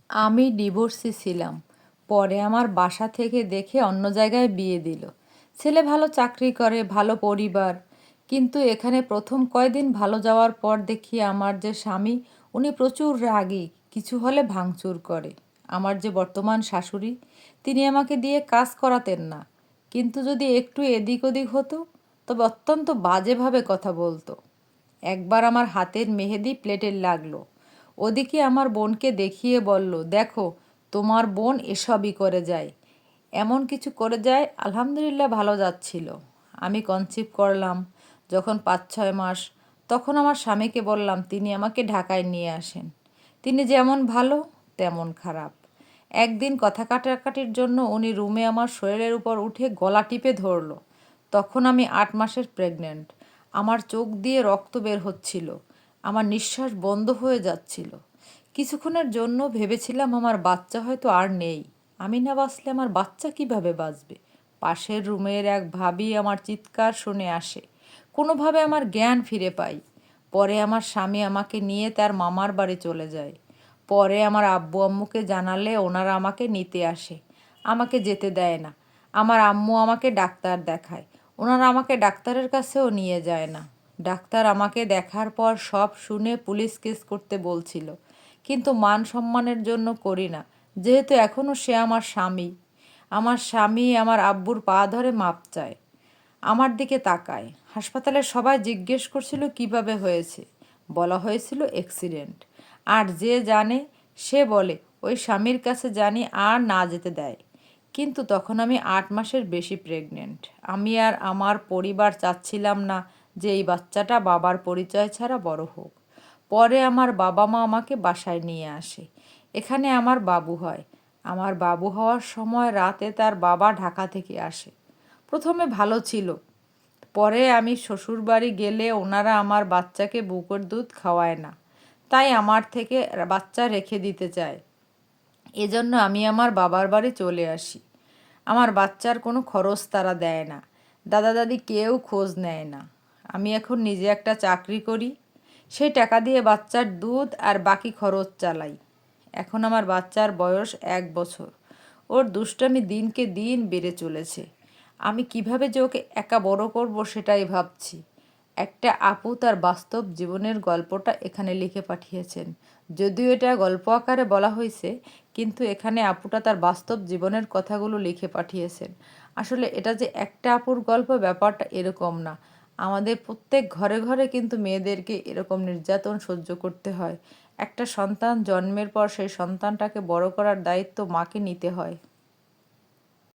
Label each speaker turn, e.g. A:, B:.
A: আমি ডিভোর্সি ছিলাম। পরে আমার বাসা থেকে দেখে অন্য জায়গায় বিয়ে দিল। ছেলে ভালো চাকরি করে, ভালো পরিবার। কিন্তু এখানে প্রথম কয়দিন ভালো যাওয়ার পর দেখি আমার যে স্বামী, উনি প্রচুর রাগী, কিছু হলে ভাঙচুর করে। আমার যে বর্তমান শাশুড়ি, তিনি আমাকে দিয়ে কাজ করাতেন না, কিন্তু যদি একটু এদিক ওদিক হতো তবে অত্যন্ত বাজেভাবে কথা বলতো। একবার আমার হাতের মেহেদি প্লেটে লাগলো। ওদিকে আমার বোনকে দেখিয়ে বলল, দেখো তোমার বোন এসবই করে যায়। এমন কিছু করে যায়। আলহামদুলিল্লাহ ভালো যাচ্ছিল। আমি কনসিভ করলাম যখন 5-6 মাস, তখন আমার স্বামীকে বললাম তিনি আমাকে ঢাকায় নিয়ে আসেন। তিনি যেমন ভালো তেমন খারাপ। একদিন কথা কাটাকাটির জন্য উনি রুমে আমার শরীরের উপর উঠে গলা টিপে ধরলো। তখন আমি 8 মাসের প্রেগনেন্ট। আমার চোখ দিয়ে রক্ত বের হচ্ছিল। আমার নিঃশ্বাস বন্ধ হয়ে যাচ্ছিল। কিছুক্ষণের জন্য ভেবেছিলাম আমার বাচ্চা হয়তো আর নেই। আমি না বাঁচলে আমার বাচ্চা কিভাবে বাঁচবে। পাশের রুমের এক ভাবি আমার চিৎকার শুনে আসে। কোনোভাবে আমার জ্ঞান ফিরে পাই। পরে আমার স্বামী আমাকে নিয়ে তার মামার বাড়ি চলে যায়। পরে আমার আব্বু আম্মুকে জানালে ওনারা আমাকে নিতে আসে। আমাকে যেতে দেয় না। আমার আম্মু আমাকে ডাক্তার দেখায়। ওনারা আমাকে ডাক্তারের কাছেও নিয়ে যায় না। ডাক্তার আমাকে দেখার পর সব শুনে পুলিশ কেস করতে বলছিল, কিন্তু মান সম্মানের জন্য করি না, যেহেতু এখনও সে আমার স্বামী। আমার স্বামী আমার আব্বুর পা ধরে মাপ চায়, আমার দিকে তাকায়। হাসপাতালে সবাই জিজ্ঞেস করছিল কিভাবে হয়েছে। বলা হয়েছিল অ্যাক্সিডেন্ট। আর যে জানে সে বলে ওই স্বামীর কাছে জানি আর না যেতে দেয়। কিন্তু তখন আমি 8 মাসের বেশি প্রেগনেন্ট। আমি আর আমার পরিবার চাচ্ছিলাম না যে এই বাচ্চাটা বাবার পরিচয় ছাড়া বড় হোক। পরে আমার বাবা মা আমাকে বাসায় নিয়ে আসে। এখানে আমার বাবু হয়। আমার বাবু হওয়ার সময় রাতে তার বাবা ঢাকা থেকে আসে। প্রথমে ভালো ছিল। পরে আমি শ্বশুরবাড়ি গেলে ওনারা আমার বাচ্চাকে বুকের দুধ খাওয়ায় না, তাই আমার থেকে বাচ্চা রেখে দিতে চায়। এজন্য আমি আমার বাবার বাড়ি চলে আসি। আমার বাচ্চার কোনো খরচ তারা দেয় না। দাদা দাদি কেউ খোঁজ নেয় না। আমি এখন নিজে একটা চাকরি করি। সেই টাকা দিয়ে বাচ্চার দুধ আর বাকি খরচ চালাই। এখন আমার বাচ্চার বয়স 1 বছর। ওর দুষ্টামি দিনকে দিন বেড়ে চলেছে। আমি কিভাবে যে ওকে একা বড় করব সেটাই ভাবছি। একটা আপু তার বাস্তব জীবনের গল্পটা এখানে লিখে পাঠিয়েছেন। যদিও এটা গল্প আকারে বলা হয়েছে, কিন্তু এখানে আপুটা তার বাস্তব জীবনের কথাগুলো লিখে পাঠিয়েছেন। আসলে এটা যে একটা আপুর গল্প, ব্যাপারটা এরকম না। আমাদের প্রত্যেক ঘরে ঘরে কিন্তু মেয়েদেরকে এরকম নির্যাতন সহ্য করতে হয়। একটা সন্তান জন্মের পর সেই সন্তানটাকে বড় করার দায়িত্ব মাকে নিতে হয়।